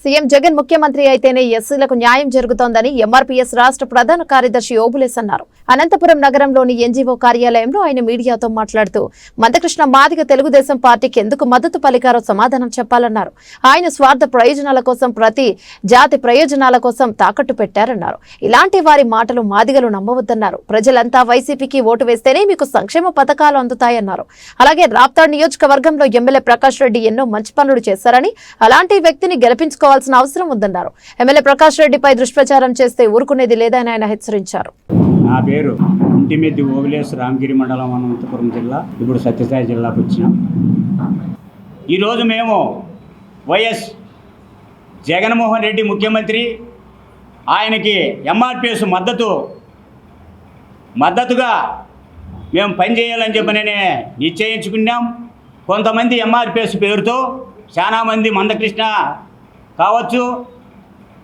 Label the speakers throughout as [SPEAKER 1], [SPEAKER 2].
[SPEAKER 1] CM Jagan ముఖ్యమంత్రి అయితేనే ఎస్సీలకు న్యాయం జరుగుతోందని ఎంఆర్పీఎస్ రాష్ట్ర ప్రధాన కార్యదర్శి ఓబులేస్ అన్నారు. అనంతపురం నగరంలోని ఎన్జీఓ కార్యాలయంలో ఆయన మీడియాతో మాట్లాడుతూ మందకృష్ణ మాదిగ తెలుగుదేశం పార్టీకి ఎందుకు మద్దతు పలికారో సమాధానం చెప్పాలన్నారు. ఆయన స్వార్థ ప్రయోజనాల కోసం ప్రతి జాతి ప్రయోజనాల కోసం తాకట్టు పెట్టారన్నారు. ఇలాంటి వారి మాటలు మాదిగలు నమ్మవద్దన్నారు. ప్రజలంతా వైసీపీకి ఓటు వేస్తేనే మీకు సంక్షేమ పథకాలు అందుతాయన్నారు. అలాగే రాప్తాడ్ నియోజకవర్గంలో ఎమ్మెల్యే ప్రకాష్ రెడ్డి ఎన్నో మంచి పనులు చేశారని, అలాంటి వ్యక్తిని గెలిపించుకోవాల్సిన అవసరం ఉందన్నారు. ఎమ్మెల్యే ప్రకాష్ రెడ్డిపై దుష్ప్రచారం చేస్తే ఊరుకునేది లేదని ఆయన హెచ్చరించారు.
[SPEAKER 2] నా పేరు ఇంటిమెద్ది ఓబులేస్, రామగిరి మండలం, అనంతపురం జిల్లా, ఇప్పుడు సత్యసాయి జిల్లాకు వచ్చినాం. ఈరోజు మేము వైఎస్ జగన్మోహన్ రెడ్డి ముఖ్యమంత్రి, ఆయనకి ఎంఆర్పీఎస్ మద్దతుగా మేము పనిచేయాలని చెప్పి నిశ్చయించుకున్నాం. కొంతమంది ఎంఆర్పీఎస్ పేరుతో చాలామంది మందకృష్ణ కావచ్చు,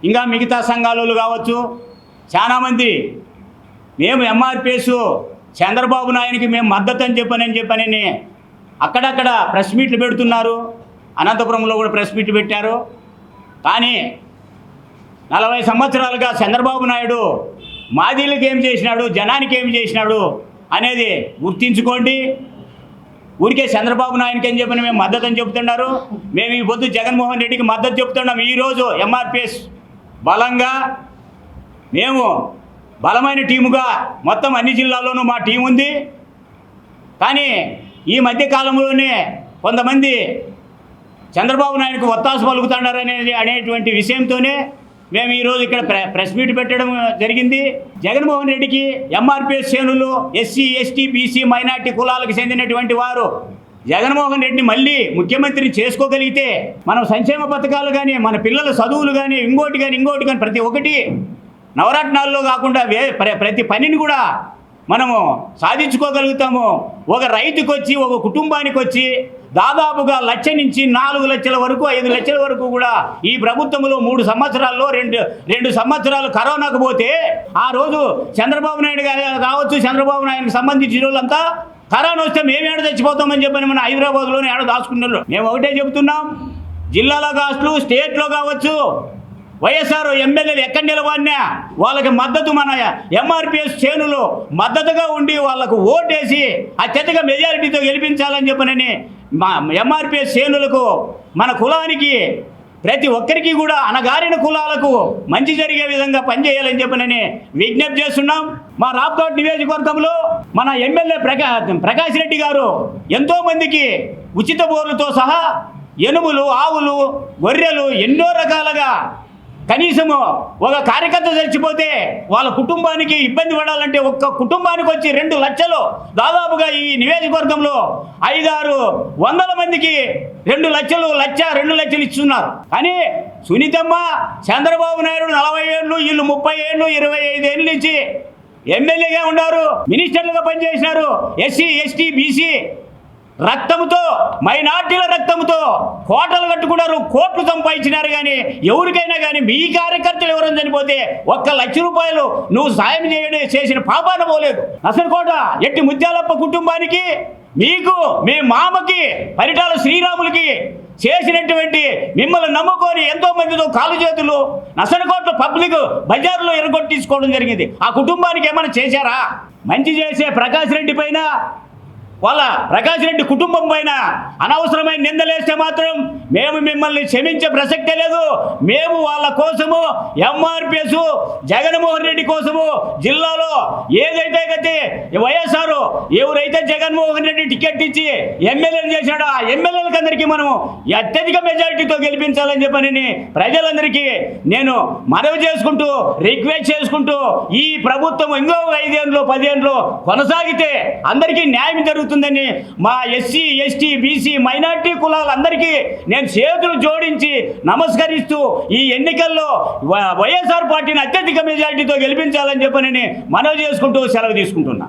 [SPEAKER 2] ఇంకా మిగతా సంఘాలు కావచ్చు, చాలామంది మేము ఎంఆర్పీఎస్ చంద్రబాబు నాయుడికి మేము మద్దతు అని చెప్పని అక్కడక్కడ ప్రెస్ మీట్లు పెడుతున్నారు. అనంతపురంలో కూడా ప్రెస్ మీట్లు పెట్టారు. కానీ 40 సంవత్సరాలుగా చంద్రబాబు నాయుడు మాదిలకు ఏం చేసినాడు, జనానికి ఏం చేసినాడు అనేది గుర్తించుకోండి. ఊరికే చంద్రబాబు నాయుడికి అని చెప్పని మేము మద్దతు అని చెప్తున్నారు. మేము ఈ పొద్దు జగన్మోహన్ రెడ్డికి మద్దతు చెప్తున్నాం. ఈరోజు ఎంఆర్పీఎస్ బలంగా మేము బలమైన టీముగా మొత్తం అన్ని జిల్లాల్లోనూ మా టీం ఉంది. కానీ ఈ మధ్య కాలంలోనే కొంతమంది చంద్రబాబు నాయుడుకు ఒత్తాసు పలుకుతున్నారు అనేటువంటి విషయంతోనే మేము ఈరోజు ఇక్కడ ప్రెస్ మీట్ పెట్టడం జరిగింది. జగన్మోహన్ రెడ్డికి ఎంఆర్పీఎస్ శ్రేణులు, ఎస్సీ, ఎస్టీ, బీసీ, మైనార్టీ కులాలకు చెందినటువంటి వారు జగన్మోహన్ రెడ్డిని మళ్ళీ ముఖ్యమంత్రిని చేసుకోగలిగితే మనం సంక్షేమ పథకాలు కానీ, మన పిల్లల చదువులు కానీ, ఇంకోటి కానీ ప్రతి ఒక్కటి నవరత్నాల్లో కాకుండా ప్రతి పనిని కూడా మనము సాధించుకోగలుగుతాము. ఒక రైతుకు వచ్చి, ఒక కుటుంబానికి వచ్చి దాదాపుగా 1 లక్ష నుంచి 4 లక్షల వరకు, 5 లక్షల వరకు కూడా ఈ ప్రభుత్వంలో 3 సంవత్సరాల్లో 2 సంవత్సరాలు కరోనాకు పోతే ఆ రోజు చంద్రబాబు నాయుడు కావచ్చు, చంద్రబాబు నాయుడుకి సంబంధించిన వాళ్ళంతా కరోనా వస్తే మేము ఏడ చచ్చిపోతామని చెప్పని మన హైదరాబాద్లోనే ఏడ దాచుకున్నారు. మేము ఒకటే చెబుతున్నాం, జిల్లాలో కావచ్చు, స్టేట్లో కావచ్చు, వైఎస్ఆర్ ఎమ్మెల్యేలు ఎక్కడ నిలబడినా వాళ్ళకి మద్దతు మన ఎంఆర్పీఎస్ శ్రేణులు మద్దతుగా ఉండి వాళ్ళకు ఓటేసి అత్యధిక మెజారిటీతో గెలిపించాలని చెప్పనని మా ఎంఆర్పీఎస్ శ్రేణులకు, మన కులానికి, ప్రతి ఒక్కరికి కూడా అణగారిన కులాలకు మంచి జరిగే విధంగా పనిచేయాలని చెప్పనని విజ్ఞప్తి చేస్తున్నాం. మా రాప్తాడ్ నియోజకవర్గంలో మన ఎమ్మెల్యే ప్రకాష్ రెడ్డి గారు ఎంతోమందికి ఉచిత బోర్లతో సహా ఎనుములు, ఆవులు, గొర్రెలు ఎన్నో రకాలుగా, కనీసము ఒక కార్యకర్త చచ్చిపోతే వాళ్ళ కుటుంబానికి ఇబ్బంది పడాలంటే ఒక్క కుటుంబానికి వచ్చి 2 లక్షలు, దాదాపుగా ఈ నియోజకవర్గంలో 500-600 మందికి 2 లక్షలు, 2 లక్షలు ఇస్తున్నారు. కానీ సునీతమ్మ, చంద్రబాబు నాయుడు 40 ఏళ్ళు, వీళ్ళు 30 ఏళ్ళు, 25 ఏళ్ళ నుంచి ఎమ్మెల్యేగా ఉన్నారు, మినిస్టర్లుగా పనిచేసినారు. ఎస్సీ, ఎస్టీ, బీసీ రక్తంతో, మైనార్టీల రక్తంతో కోటలు కట్టుకున్నారు, కోట్లు సంపాదించినారు. కానీ ఎవరికైనా కానీ మీ కార్యకర్తలు ఎవరైనా చనిపోతే 1 లక్ష రూపాయలు నువ్వు సాయం చేసిన పాపాన పోలేదు. నసనకోట ఎట్టి ముత్యాలప్ప కుటుంబానికి, మీకు, మీ మామకి, పరిటాల శ్రీరాములకి చేసినటువంటి మిమ్మల్ని నమ్ముకొని ఎంతో మందితో కాలు చేతులు నసనకోట పబ్లిక్ బజార్లో ఎరగొట్టించుకోవడం జరిగింది. ఆ కుటుంబానికి ఏమైనా చేశారా? మంచి చేసే ప్రకాష్ రెడ్డి పైన, వాళ్ళ ప్రకాష్ రెడ్డి కుటుంబం పైన అనవసరమైన నిందలేస్తే మాత్రం మేము మిమ్మల్ని క్షమించే ప్రసక్తే లేదు. మేము వాళ్ళ కోసము, ఎంఆర్పీఎస్ జగన్మోహన్ రెడ్డి కోసము జిల్లాలో ఏదైతే గతి వైఎస్ఆర్ ఎవరైతే జగన్మోహన్ రెడ్డి టికెట్ ఇచ్చి ఎమ్మెల్యేలు చేశాడో ఆ ఎమ్మెల్యేలకు అందరికీ మనము అత్యధిక మెజారిటీతో గెలిపించాలని చెప్పని ప్రజలందరికీ నేను మనవి చేసుకుంటూ, రిక్వెస్ట్ చేసుకుంటూ, ఈ ప్రభుత్వం ఇంకో 5 ఏళ్ళు 10 ఏళ్ళు కొనసాగితే అందరికీ న్యాయం జరుగుతుందని మా ఎస్సీ, ఎస్టీ, బీసీ, మైనార్టీ కులాలందరికీ నేను చేతులు జోడించి నమస్కరిస్తూ ఈ ఎన్నికల్లో వైఎస్ఆర్ పార్టీని అత్యధిక మెజారిటీతో గెలిపించాలని చెప్పని మనవి చేసుకుంటూ సెలవు తీసుకుంటున్నా.